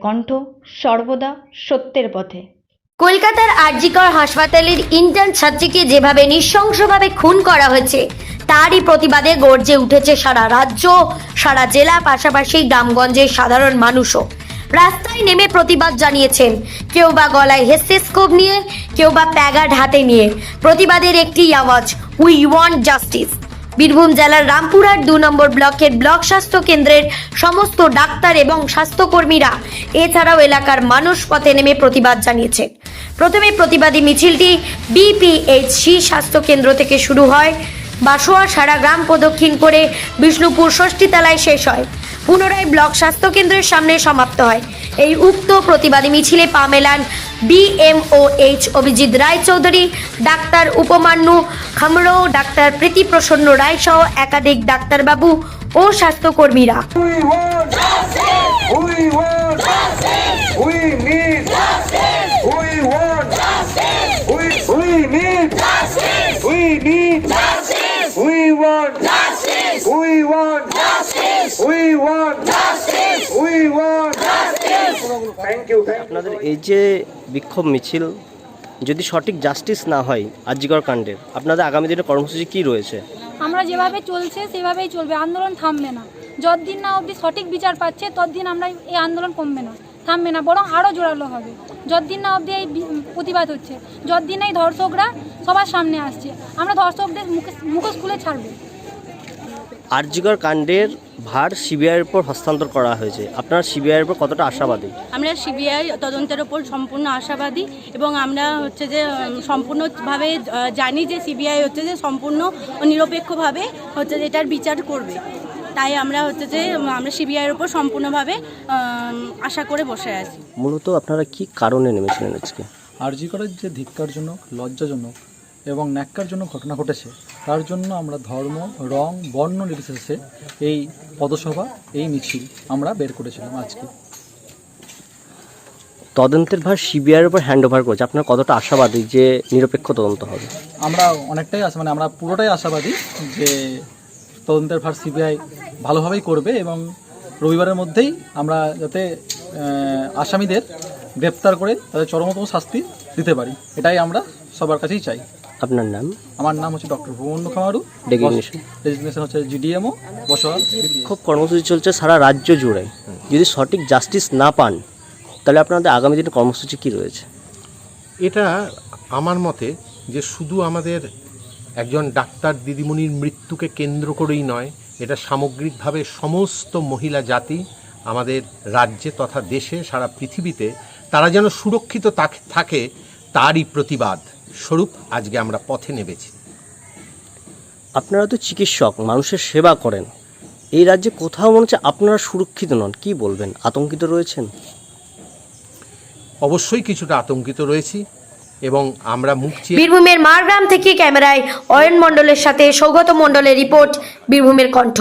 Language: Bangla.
কণ্ঠ, সর্বদা সত্যের পথে। কলকাতার আরজিকর হাসপাতালের ইন্টার্ন ছাত্রীকে যেভাবে নৃশংসভাবে খুন করা হয়েছে তারই প্রতিবাদে গর্জে উঠেছে সারা রাজ্য, সারা জেলা, পাশাপাশি গ্রামগঞ্জের সাধারণ মানুষও রাস্তায় নেমে প্রতিবাদ জানিয়েছেন। কেউ বা গলায় হেস্টেস্কোপ নিয়ে, কেউ বা প্যাগার্ড হাতে নিয়ে। প্রতিবাদের একটি আওয়াজ, উই ওয়ান্ট জাস্টিস। বীরভূম জেলার রামপুরহাট 2 নম্বর ব্লকের ব্লক স্বাস্থ্য কেন্দ্রের সমস্ত ডাক্তার এবং স্বাস্থ্যকর্মীরা এছাড়াও এলাকার মানুষ পথে নেমে প্রতিবাদ জানিয়েছেন। প্রথমে প্রতিবাদী মিছিলটি বিপিএইচসি স্বাস্থ্য কেন্দ্র থেকে শুরু হয়, বাসোয়া সারা গ্রাম প্রদক্ষিণ করে বিষ্ণুপুর ষষ্ঠীতলায় শেষ হয়, পুনরায় ব্লক স্বাস্থ্য কেন্দ্রের সামনে সমাপ্ত হয়। এই উক্ত প্রতিবাদী মিছিলে পা মেলান BMOH Abhijit Raychaudhuri, doctor Upamanyu Khamro, doctor Priti Prasanna Ray সহ একাধিক ডাক্তারবাবু ও স্বাস্থ্যকর্মীরা। আপনাদের এই যে বিক্ষোভ মিছিল, যদি সঠিক জাস্টিস না হয় আরজিকর কাণ্ডের, আপনাদের আগামী দিনে কর্মসূচি কি রয়েছে? আমরা যেভাবে চলছে সেভাবেই চলবে, আন্দোলন থামবে না। যতদিন না অবধি সঠিক বিচার পাচ্ছে ততদিন আমরা এই আন্দোলন কমবে না, থামবে না, বরং আরও জোরালো হবে। যতদিন না অবধি এই প্রতিবাদ হচ্ছে, যতদিন এই ধর্ষকরা সবার সামনে আসছে, আমরা ধর্ষকদের মুখোশ খুলে ছাড়বো। আরজিকর কাণ্ডের ভার সিবিআইয়ের উপর হস্তান্তর করা হয়েছে, আপনারা সিবিআইয়ের উপর কতটা আশাবাদী? আমরা সিবিআই তদন্তের ওপর সম্পূর্ণ আশাবাদী এবং আমরা হচ্ছে যে সম্পূর্ণভাবে জানি যে সিবিআই হচ্ছে যে সম্পূর্ণ নিরপেক্ষভাবে হচ্ছে যে এটার বিচার করবে। তাই আমরা হচ্ছে যে আমরা সিবিআইয়ের উপর সম্পূর্ণভাবে আশা করে বসে আছি। মূলত আপনারা কি কারণে নেমেছিলেন আজকে? আরজিকরের যে ধিক্কারজনক, লজ্জাজনক এবং ন্যাক্কারজনক ঘটনা ঘটেছে তার জন্য আমরা ধর্ম, রং, বর্ণ নির্বিশেষে এই পদসভা, এই মিছিল আমরা বের করেছিলাম আজকে। তদন্তের ভার সিবিআইয়ের উপর হ্যান্ড ওভার করেছে, আপনারা কতটা আশাবাদী যে নিরপেক্ষ তদন্ত হবে? আমরা অনেকটাই আমরা পুরোটাই আশাবাদী যে তদন্তের ভার সিবিআই ভালোভাবেই করবে এবং রবিবারের মধ্যেই আমরা যাতে আসামিদের গ্রেপ্তার করে তাদের চরমতম শাস্তি দিতে পারি, এটাই আমরা সবার কাছেই চাই। আপনার নাম? আমার নাম হচ্ছে ডক্টর উপমান্যু খামারু, ডেজিগনেশন হচ্ছে GDMO বসোয়াল। খুব কর্মসূচি চলছে সারা রাজ্য জুড়ে, যদি সঠিক জাস্টিস না পান তাহলে আপনাদের আগামী দিনে কর্মসূচি কি রয়েছে? এটা আমার মতে যে শুধু আমাদের একজন ডাক্তার দিদিমণির মৃত্যুকে কেন্দ্র করেই নয়, এটা সামগ্রিকভাবে সমস্ত মহিলা জাতি আমাদের রাজ্যে তথা দেশে, সারা পৃথিবীতে তারা যেন সুরক্ষিত থাকে তারই প্রতিবাদ স্বরূপ আজকে আমরা পথে নেমেছি। আপনারা তো চিকিৎসক, মানুষের সেবা করেন, এই রাজ্যে কোথাও মনে হচ্ছে আপনারা সুরক্ষিত নন, কি বলবেন? আতঙ্কিত রয়েছেন? অবশ্যই কিছুটা আতঙ্কিত রয়েছি এবং আমরা বীরভূমের মারগ্রাম থেকে ক্যামেরায় অয়ন মণ্ডলের সাথে সৌগত মণ্ডলের রিপোর্ট, বীরভূমের কণ্ঠ।